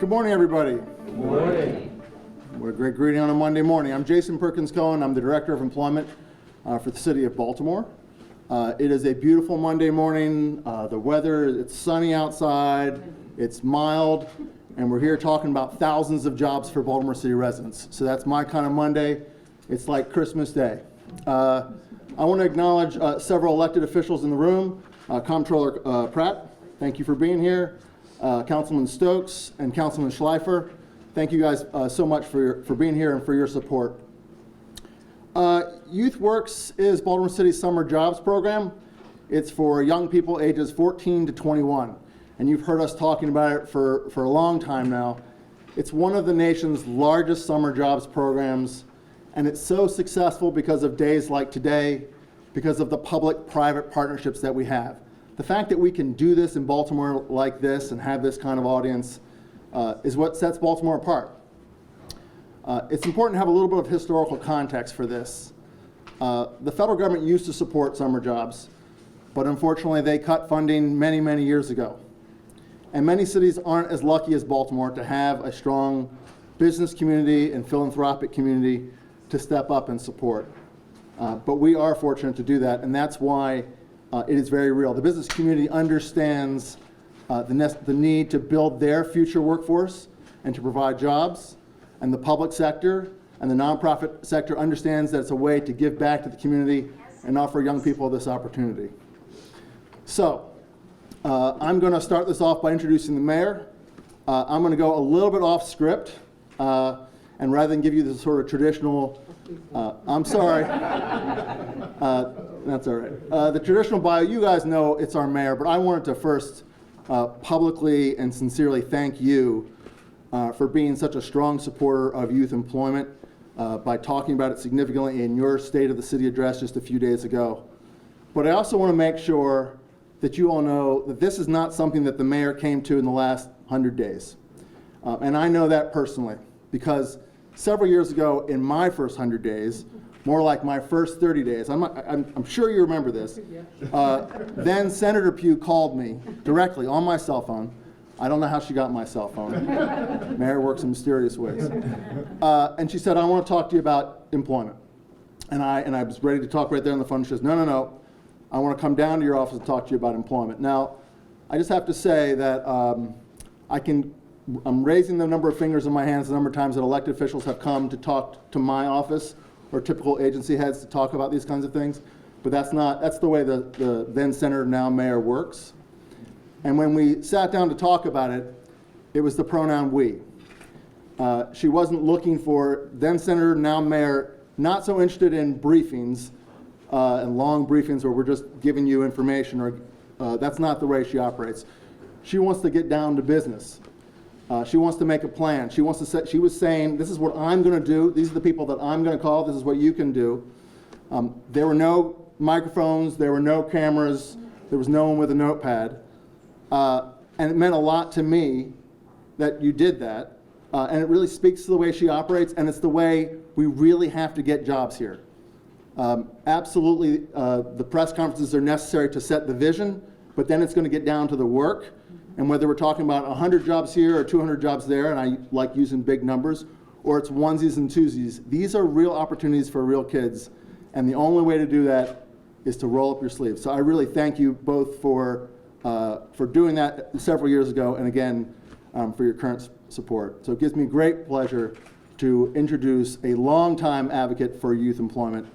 Good morning, everybody. Good morning. What a great greeting on a Monday morning. I'm Jason Perkins-Cohen. I'm the Director of Employment for the City of Baltimore. It is a beautiful Monday morning. The weather, it's sunny outside, it's mild, and we're here talking about thousands of jobs for Baltimore City residents. So that's my kind of Monday. It's like Christmas Day. I want to acknowledge several elected officials in the room. Comptroller Pratt, thank you for being here. Councilman Stokes and Councilman Schleifer, thank you guys so much for being here and for your support. YouthWorks is Baltimore City's summer jobs program. It's for young people ages 14 to 21. And you've heard us talking about it for a long time now. It's one of the nation's largest summer jobs programs, and it's so successful because of days like today, because of the public-private partnerships that we have. The fact that we can do this in Baltimore like this and have this kind of audience is what sets Baltimore apart. It's important to have a little bit of historical context for this. The federal government used to support summer jobs, but unfortunately they cut funding many, many years ago. And many cities aren't as lucky as Baltimore to have a strong business community and philanthropic community to step up and support. But we are fortunate to do that, and that's why it is very real. The business community understands the need to build their future workforce and to provide jobs, and the public sector and the nonprofit sector understands that it's a way to give back to the community and offer young people this opportunity. So, I'm going to start this off by introducing the mayor. I'm going to go a little bit off script, and rather than give you the sort of traditional, I'm sorry, that's all right. The traditional bio, you guys know it's our mayor, but I wanted to first publicly and sincerely thank you for being such a strong supporter of youth employment by talking about it significantly in your State of the City address just a few days ago. But I also want to make sure that you all know that this is not something that the mayor came to in the last 100 days. And I know that personally, because several years ago in my first 100 days, more like my first 30 days, I'm sure you remember this, then Senator Pugh called me directly on my cell phone. I don't know how she got my cell phone. Mayor works in mysterious ways. And she said, I want to talk to you about employment. And I was ready to talk right there on the phone. She says, no. I want to come down to your office and talk to you about employment. Now, I just have to say that I'm raising the number of fingers in my hands the number of times that elected officials have come to talk to my office or typical agency heads to talk about these kinds of things. But that's the way the then Senator, now Mayor works. And when we sat down to talk about it, it was the pronoun we. She wasn't looking for then Senator, now Mayor, not so interested in briefings and long briefings where we're just giving you information, or that's not the way she operates. She wants to get down to business. She wants to make a plan. She was saying, this is what I'm going to do. These are the people that I'm going to call. This is what you can do. There were no microphones. There were no cameras. There was no one with a notepad. And it meant a lot to me that you did that. And it really speaks to the way she operates, and it's the way we really have to get jobs here. Absolutely, the press conferences are necessary to set the vision, but then it's going to get down to the work. And whether we're talking about 100 jobs here or 200 jobs there, and I like using big numbers, or it's onesies and twosies, these are real opportunities for real kids. And the only way to do that is to roll up your sleeves. So I really thank you both for doing that several years ago, and again, for your current support. So it gives me great pleasure to introduce a longtime advocate for youth employment,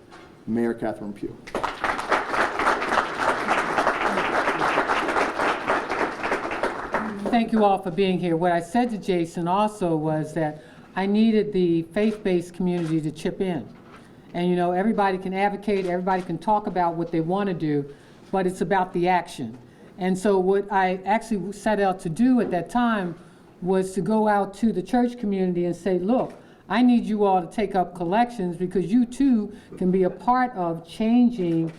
Mayor Catherine Pugh. Thank you all for being here. What I said to Jason also was that I needed the faith-based community to chip in. And you know, everybody can advocate, everybody can talk about what they want to do, but it's about the action. And so what I actually set out to do at that time was to go out to the church community and say, look, I need you all to take up collections because you too can be a part of changing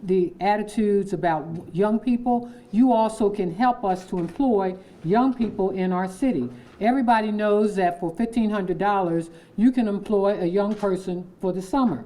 the attitudes about young people. You also can help us to employ young people in our city. Everybody knows that for $1,500, you can employ a young person for the summer.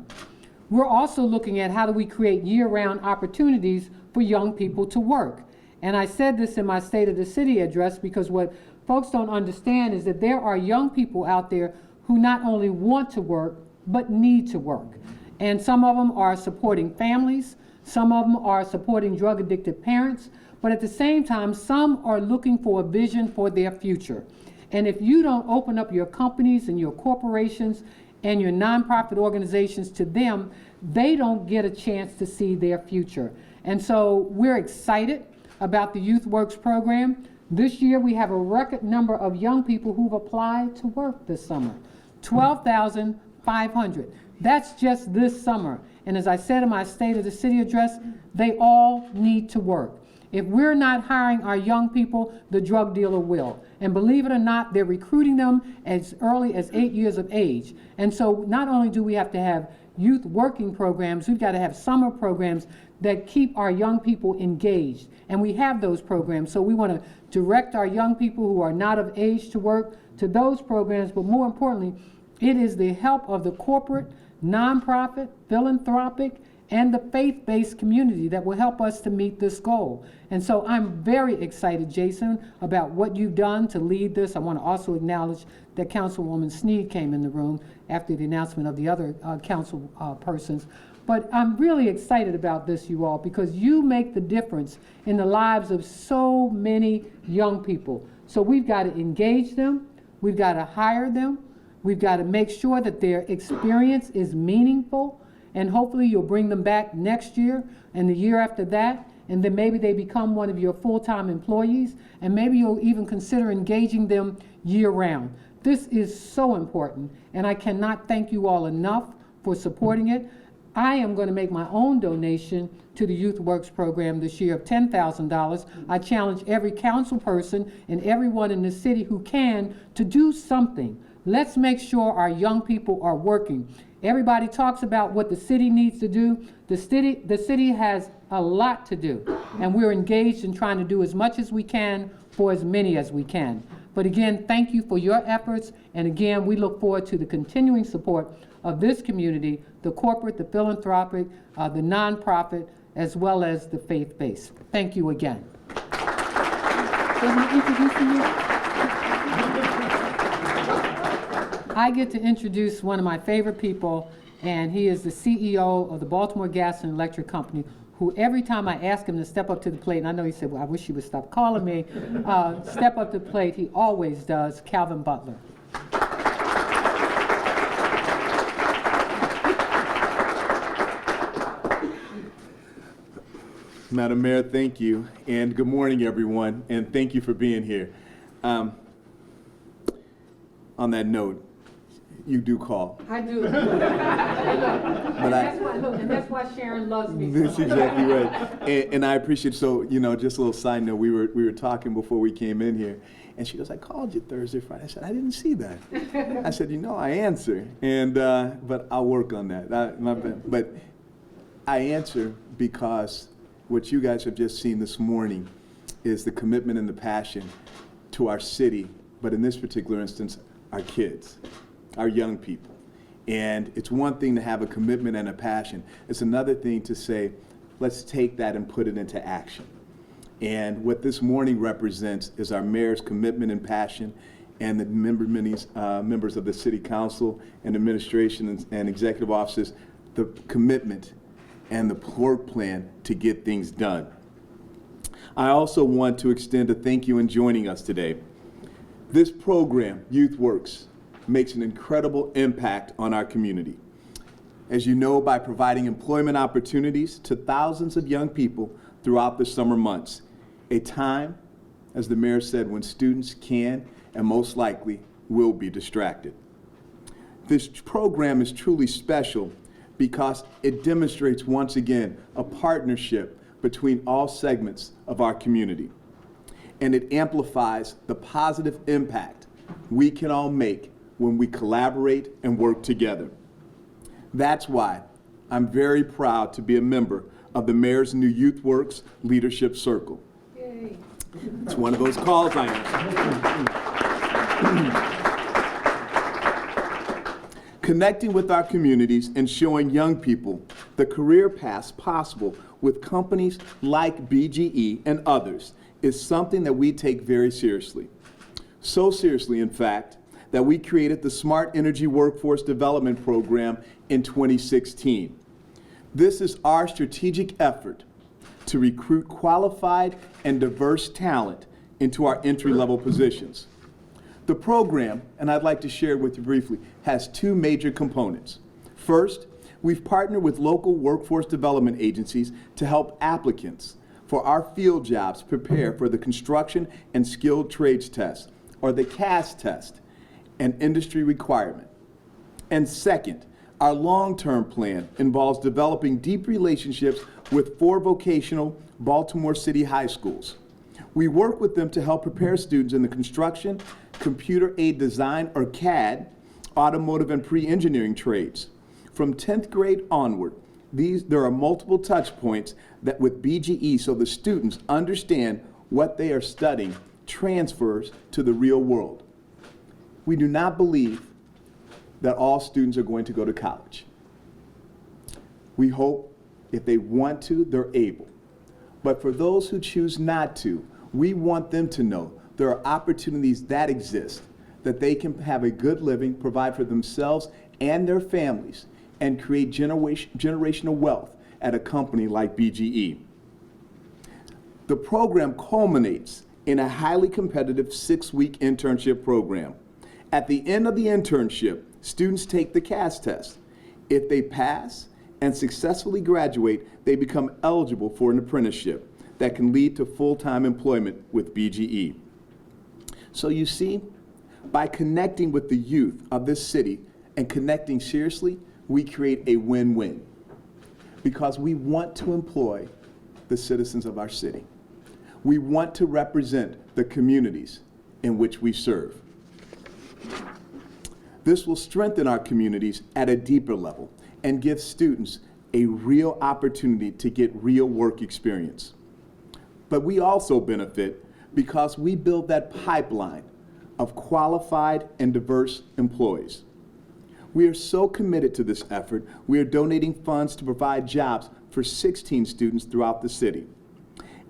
We're also looking at how do we create year-round opportunities for young people to work. And I said this in my State of the City address because what folks don't understand is that there are young people out there who not only want to work, but need to work. And some of them are supporting families, some of them are supporting drug-addicted parents, but at the same time, some are looking for a vision for their future. And if you don't open up your companies and your corporations and your nonprofit organizations to them, they don't get a chance to see their future. And so we're excited about the YouthWorks program. This year we have a record number of young people who've applied to work this summer, 12,500. That's just this summer. And as I said in my State of the City address, they all need to work. If we're not hiring our young people, the drug dealer will. And believe it or not, they're recruiting them as early as 8 years of age. And so not only do we have to have youth working programs, we've got to have summer programs that keep our young people engaged. And we have those programs. So we want to direct our young people who are not of age to work to those programs. But more importantly, it is the help of the corporate, nonprofit, philanthropic, and the faith-based community that will help us to meet this goal. And so I'm very excited, Jason, about what you've done to lead this. I want to also acknowledge that Councilwoman Sneed came in the room after the announcement of the other council persons. But I'm really excited about this, you all, because you make the difference in the lives of so many young people. So we've got to engage them, we've got to hire them, we've got to make sure that their experience is meaningful, and hopefully you'll bring them back next year and the year after that, and then maybe they become one of your full-time employees, and maybe you'll even consider engaging them year-round. This is so important, and I cannot thank you all enough for supporting it. I am going to make my own donation to the YouthWorks program this year of $10,000. I challenge every council person and everyone in the city who can to do something. Let's make sure our young people are working. Everybody talks about what the city needs to do. The city has a lot to do, and we're engaged in trying to do as much as we can for as many as we can. But again, thank you for your efforts, and again, we look forward to the continuing support of this community, the corporate, the philanthropic, the nonprofit, as well as the faith-based. Thank you again. I get to introduce one of my favorite people, and he is the CEO of the Baltimore Gas and Electric Company, who every time I ask him to step up to the plate, and I know he said, well, I wish he would stop calling me, step up to the plate, he always does, Calvin Butler. Madam Mayor, thank you, and good morning, everyone, and thank you for being here. On that note, you do call. I do. And that's why Sharon loves me. That's exactly right, and I appreciate. So, you know, just a little side note. We were talking before we came in here, and she goes, "I called you Thursday, Friday." I said, "I didn't see that." I said, "You know, I answer, and but I'll work on that." But I answer because what you guys have just seen this morning is the commitment and the passion to our city, but in this particular instance, our kids, our young people. And it's one thing to have a commitment and a passion. It's another thing to say, let's take that and put it into action. And what this morning represents is our mayor's commitment and passion, and the members of the city council and administration and executive offices, the commitment and the work plan to get things done. I also want to extend a thank you in joining us today. This program, YouthWorks, makes an incredible impact on our community. As you know, by providing employment opportunities to thousands of young people throughout the summer months, a time, as the mayor said, when students can and most likely will be distracted. This program is truly special because it demonstrates once again a partnership between all segments of our community. And it amplifies the positive impact we can all make when we collaborate and work together. That's why I'm very proud to be a member of the mayor's new YouthWorks Leadership Circle. Yay. It's one of those calls I am. Connecting with our communities and showing young people the career paths possible with companies like BGE and others is something that we take very seriously. So seriously, in fact, that we created the Smart Energy Workforce Development Program in 2016. This is our strategic effort to recruit qualified and diverse talent into our entry-level positions. The program, and I'd like to share with you briefly, has two major components. First, we've partnered with local workforce development agencies to help applicants for our field jobs prepare for the Construction and Skilled Trades Test, or the CAS test, an industry requirement. And second, our long-term plan involves developing deep relationships with 4 vocational Baltimore City high schools. We work with them to help prepare students in the construction, computer aided design, or CAD, automotive and pre-engineering trades. From 10th grade onward, there are multiple touch points that with BGE so the students understand what they are studying transfers to the real world. We do not believe that all students are going to go to college. We hope if they want to, they're able. But for those who choose not to, we want them to know there are opportunities that exist, that they can have a good living, provide for themselves and their families, and create generational wealth at a company like BGE. The program culminates in a highly competitive 6-week internship program. At the end of the internship, students take the CAS test. If they pass and successfully graduate, they become eligible for an apprenticeship that can lead to full-time employment with BGE. So you see, by connecting with the youth of this city and connecting seriously, we create a win-win, because we want to employ the citizens of our city. We want to represent the communities in which we serve. This will strengthen our communities at a deeper level and give students a real opportunity to get real work experience. But we also benefit because we build that pipeline of qualified and diverse employees. We are so committed to this effort, we are donating funds to provide jobs for 16 students throughout the city.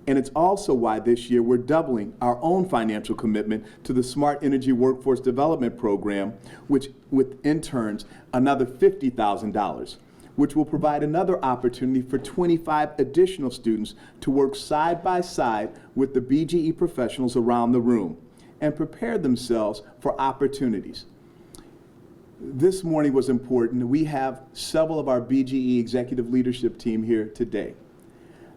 And it's also why this year we're doubling our own financial commitment to the Smart Energy Workforce Development Program, which with interns, another $50,000, which will provide another opportunity for 25 additional students to work side by side with the BGE professionals around the room and prepare themselves for opportunities. This morning was important. We have several of our BGE executive leadership team here today.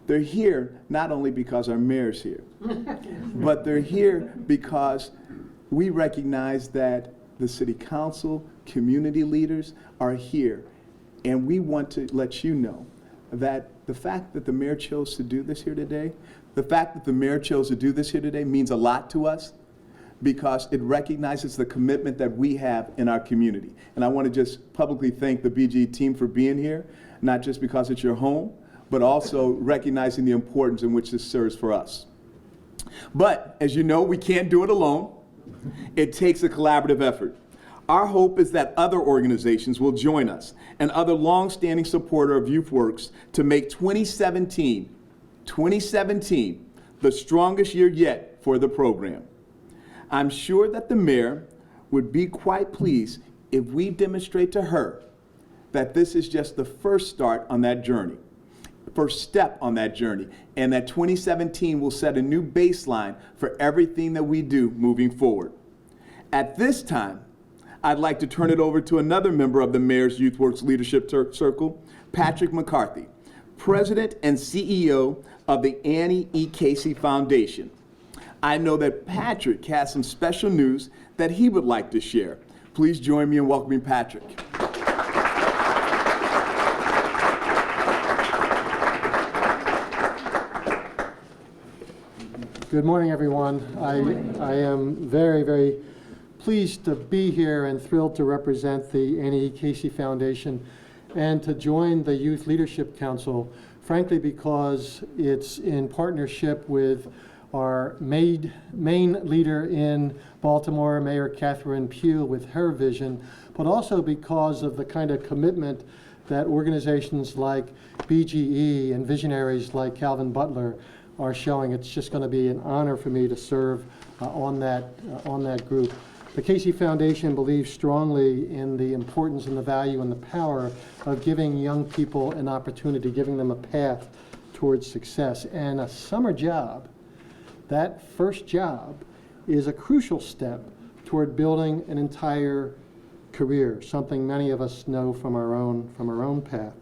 They're here not only because our mayor's here, but they're here because we recognize that the city council, community leaders are here. And we want to let you know that the fact that the mayor chose to do this here today, means a lot to us, because it recognizes the commitment that we have in our community. And I want to just publicly thank the BGE team for being here, not just because it's your home, but also recognizing the importance in which this serves for us. But as you know, we can't do it alone. It takes a collaborative effort. Our hope is that other organizations will join us and other long-standing supporters of YouthWorks to make 2017 the strongest year yet for the program. I'm sure that the mayor would be quite pleased if we demonstrate to her that this is just the first step on that journey, and that 2017 will set a new baseline for everything that we do moving forward. At this time, I'd like to turn it over to another member of the Mayor's YouthWorks Leadership Circle, Patrick McCarthy, President and CEO of the Annie E. Casey Foundation. I know that Patrick has some special news that he would like to share. Please join me in welcoming Patrick. Good morning, everyone. I am very, very pleased to be here and thrilled to represent the Annie E. Casey Foundation and to join the Youth Leadership Council, frankly, because it's in partnership with our main leader in Baltimore, Mayor Catherine Pugh, with her vision, but also because of the kind of commitment that organizations like BGE and visionaries like Calvin Butler are showing. It's just going to be an honor for me to serve on that group. The Casey Foundation believes strongly in the importance and the value and the power of giving young people an opportunity, giving them a path towards success. And a summer job, that first job, is a crucial step toward building an entire career, something many of us know from our own path.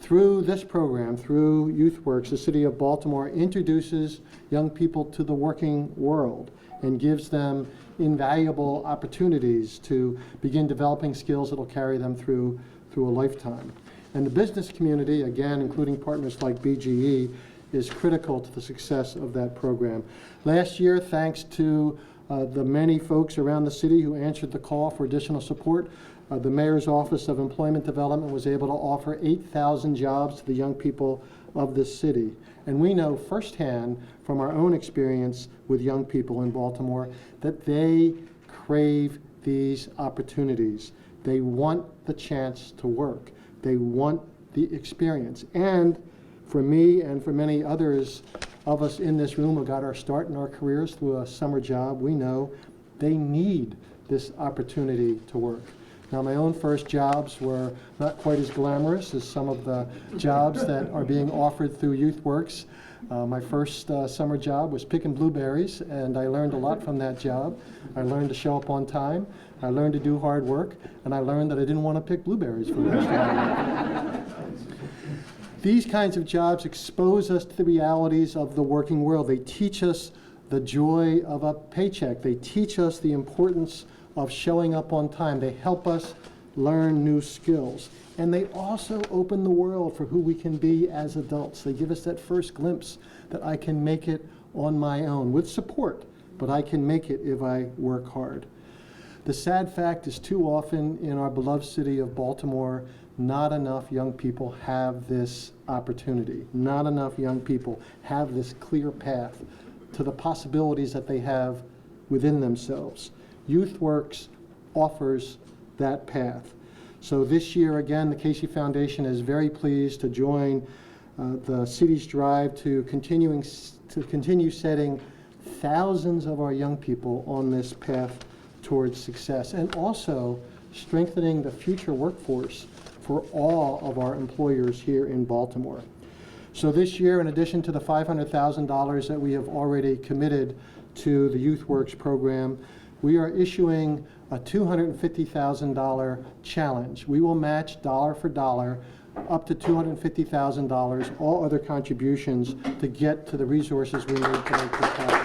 Through this program, through YouthWorks, the City of Baltimore introduces young people to the working world and gives them invaluable opportunities to begin developing skills that will carry them through a lifetime. And the business community, again, including partners like BGE, is critical to the success of that program. Last year, thanks to the many folks around the city who answered the call for additional support, the Mayor's Office of Employment Development was able to offer 8,000 jobs to the young people of this city. And we know firsthand from our own experience with young people in Baltimore that they crave these opportunities. They want the chance to work. They want the experience. And for me and for many others of us in this room who got our start in our careers through a summer job, we know they need this opportunity to work. Now, my own first jobs were not quite as glamorous as some of the jobs that are being offered through YouthWorks. My first summer job was picking blueberries, and I learned a lot from that job. I learned to show up on time, I learned to do hard work, and I learned that I didn't want to pick blueberries for the rest of my life. These kinds of jobs expose us to the realities of the working world. They teach us the joy of a paycheck. They teach us the importance of showing up on time. They help us learn new skills. And they also open the world for who we can be as adults. They give us that first glimpse that I can make it on my own with support, but I can make it if I work hard. The sad fact is too often in our beloved city of Baltimore, not enough young people have this opportunity. Not enough young people have this clear path to the possibilities that they have within themselves. YouthWorks offers that path. So this year, again, the Casey Foundation is very pleased to join the city's drive to continue setting thousands of our young people on this path towards success, and also strengthening the future workforce for all of our employers here in Baltimore. So this year, in addition to the $500,000 that we have already committed to the YouthWorks program, we are issuing a $250,000 challenge. We will match dollar for dollar up to $250,000, all other contributions, to get to the resources we need to make this happen.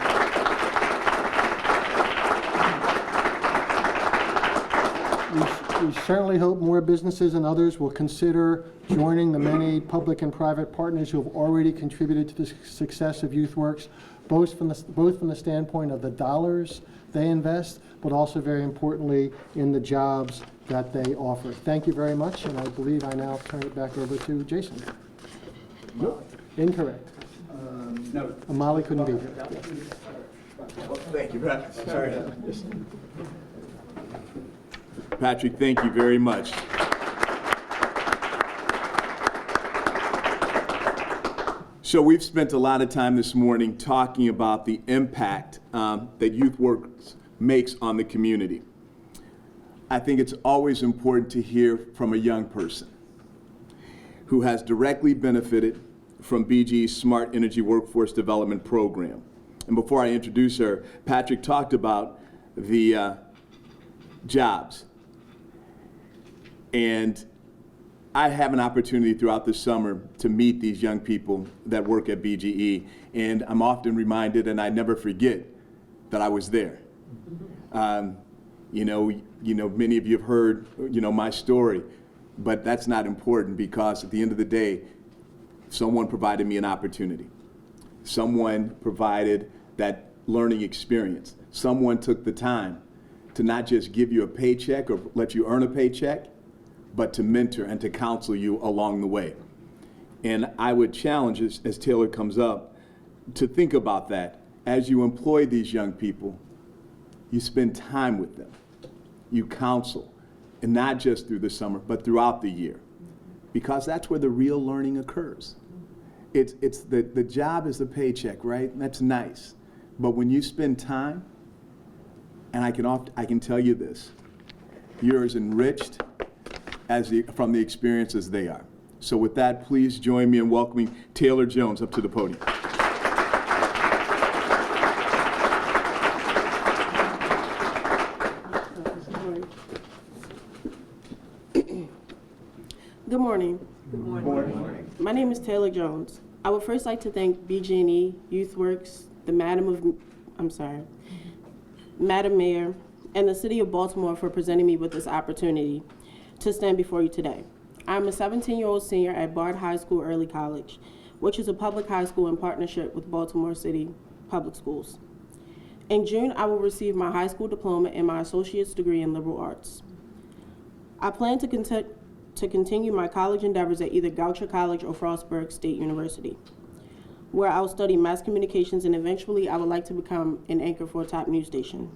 We certainly hope more businesses and others will consider joining the many public and private partners who have already contributed to the success of YouthWorks, both from the standpoint of the dollars they invest, but also very importantly in the jobs that they offer. Thank you very much, and I believe I now turn it back over to Jason. Nope. Incorrect. No. Molly couldn't be here. Thank you, Patrick. Sorry. Patrick, thank you very much. So we've spent a lot of time this morning talking about the impact that YouthWorks makes on the community. I think it's always important to hear from a young person who has directly benefited from BG's Smart Energy Workforce Development Program. And before I introduce her, Patrick talked about the jobs. And I have an opportunity throughout the summer to meet these young people that work at BGE, and I'm often reminded, and I never forget, that I was there. You know, many of you have heard, my story, but that's not important, because at the end of the day, someone provided me an opportunity. Someone provided that learning experience. Someone took the time to not just give you a paycheck or let you earn a paycheck, but to mentor and to counsel you along the way. And I would challenge, as Taylor comes up, to think about that. As you employ these young people, you spend time with them. You counsel, and not just through the summer, but throughout the year, because that's where the real learning occurs. it's the job is the paycheck, right? That's nice. But when you spend time, and I can tell you this, you're as enriched from the experience as they are. So with that, please join me in welcoming Taylor Jones up to the podium. Good morning. Good morning. My name is Taylor Jones. I would first like to thank BG&E, YouthWorks, Madam Mayor, and the City of Baltimore for presenting me with this opportunity to stand before you today. I'm a 17-year-old senior at Bard High School Early College, which is a public high school in partnership with Baltimore City Public Schools. In June, I will receive my high school diploma and my associate's degree in liberal arts. I plan to continue my college endeavors at either Goucher College or Frostburg State University, where I will study mass communications, and eventually I would like to become an anchor for a top news station.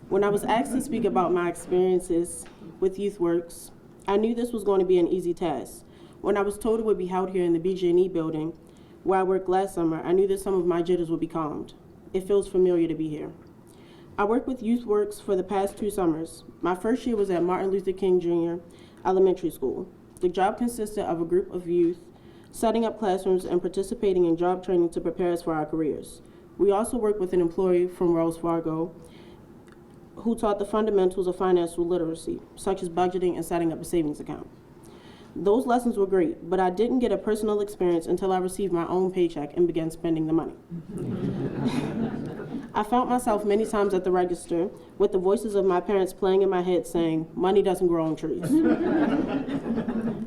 When I was asked to speak about my experiences with YouthWorks, I knew this was going to be an easy task. When I was told it would be held here in the BG&E building, where I worked last summer, I knew that some of my jitters would be calmed. It feels familiar to be here. I worked with YouthWorks for the past 2 summers. My first year was at Martin Luther King Jr. Elementary School. The job consisted of a group of youth setting up classrooms and participating in job training to prepare us for our careers. We also worked with an employee from Wells Fargo who taught the fundamentals of financial literacy, such as budgeting and setting up a savings account. Those lessons were great, but I didn't get a personal experience until I received my own paycheck and began spending the money. I found myself many times at the register with the voices of my parents playing in my head saying, "Money doesn't grow on trees."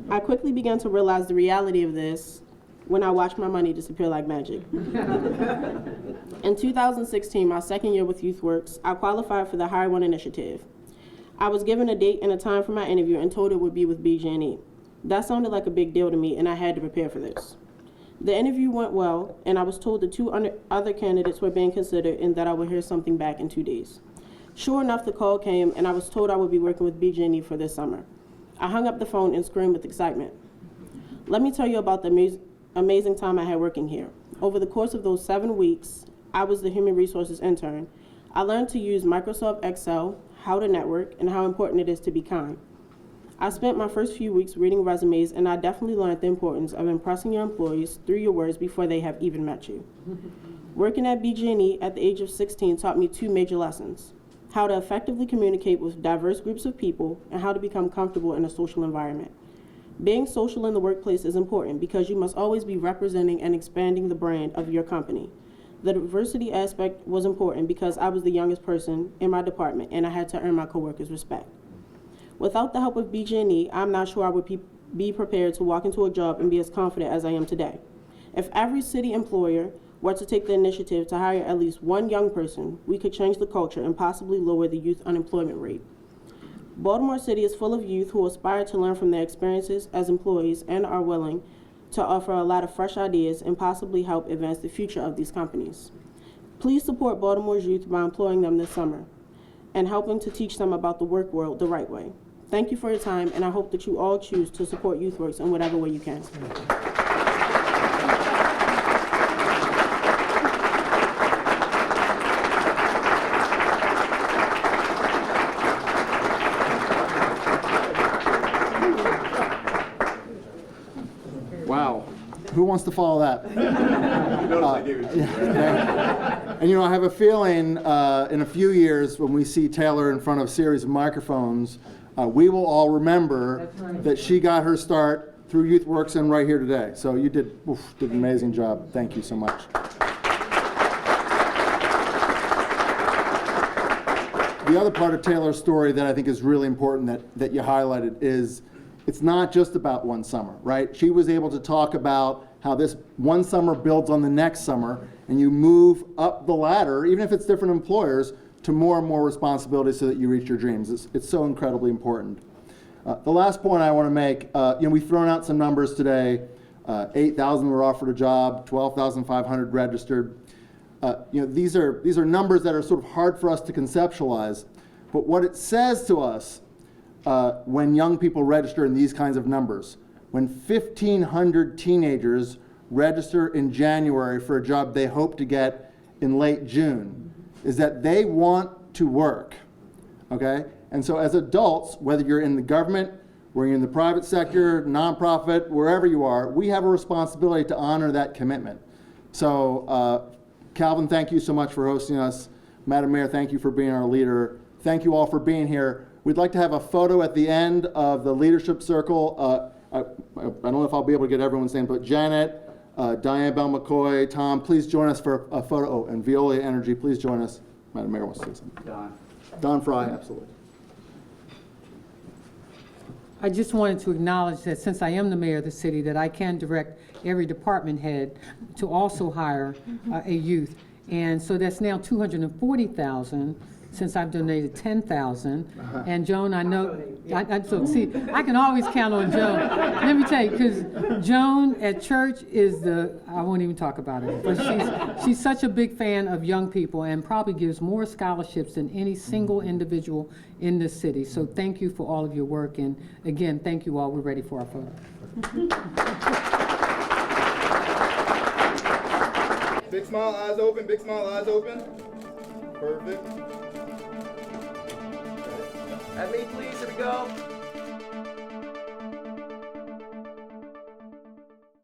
I quickly began to realize the reality of this when I watched my money disappear like magic. In 2016, my second year with YouthWorks, I qualified for the Hire One initiative. I was given a date and a time for my interview and told it would be with BG&E. That sounded like a big deal to me, and I had to prepare for this. The interview went well, and I was told the 2 other candidates were being considered and that I would hear something back in 2 days. Sure enough, the call came, and I was told I would be working with BG&E for this summer. I hung up the phone and screamed with excitement. Let me tell you about the amazing time I had working here. Over the course of those 7 weeks, I was the human resources intern. I learned to use Microsoft Excel, how to network, and how important it is to be kind. I spent my first few weeks reading resumes, and I definitely learned the importance of impressing your employees through your words before they have even met you. Working at BG&E at the age of 16 taught me 2 major lessons: how to effectively communicate with diverse groups of people and how to become comfortable in a social environment. Being social in the workplace is important because you must always be representing and expanding the brand of your company. The diversity aspect was important because I was the youngest person in my department and I had to earn my coworkers' respect. Without the help of BG&E, I'm not sure I would be prepared to walk into a job and be as confident as I am today. If every city employer were to take the initiative to hire at least 1 young person, we could change the culture and possibly lower the youth unemployment rate. Baltimore City is full of youth who aspire to learn from their experiences as employees and are willing to offer a lot of fresh ideas and possibly help advance the future of these companies. Please support Baltimore's youth by employing them this summer and helping to teach them about the work world the right way. Thank you for your time, and I hope that you all choose to support YouthWorks in whatever way you can. Wow. Who wants to follow that? I gave it to you, right? And I have a feeling in a few years when we see Taylor in front of a series of microphones, we will all remember that she got her start through YouthWorks and right here today. So you did an amazing job. Thank you so much. The other part of Taylor's story that I think is really important that you highlighted is it's not just about one summer, right? She was able to talk about how this one summer builds on the next summer, and you move up the ladder, even if it's different employers, to more and more responsibility so that you reach your dreams. It's so incredibly important. The last point I want to make, we've thrown out some numbers today. 8,000 were offered a job, 12,500 registered. These are numbers that are sort of hard for us to conceptualize, but what it says to us when young people register in these kinds of numbers, when 1,500 teenagers register in January for a job they hope to get in late June, is that they want to work, okay? And so as adults, whether you're in the government, whether you're in the private sector, nonprofit, wherever you are, we have a responsibility to honor that commitment. So Calvin, thank you so much for hosting us. Madam Mayor, thank you for being our leader. Thank you all for being here. We'd like to have a photo at the end of the leadership circle. I don't know if I'll be able to get everyone's name, but Janet, Diane Bell McCoy, Tom, please join us for a photo. Oh, and Viola Energy, please join us. Madam Mayor wants to say something. Don Fry, absolutely. I just wanted to acknowledge that since I am the mayor of the city, that I can direct every department head to also hire a youth. And so that's now 240,000 since I've donated 10,000. And Joan, I know, so see, I can always count on Joan. Let me tell you, because Joan at church is I won't even talk about it, but she's such a big fan of young people and probably gives more scholarships than any single individual in this city. So thank you for all of your work. And again, thank you all. We're ready for our photo. Big smile, eyes open, big smile, eyes open. Perfect. At me, please, here we go.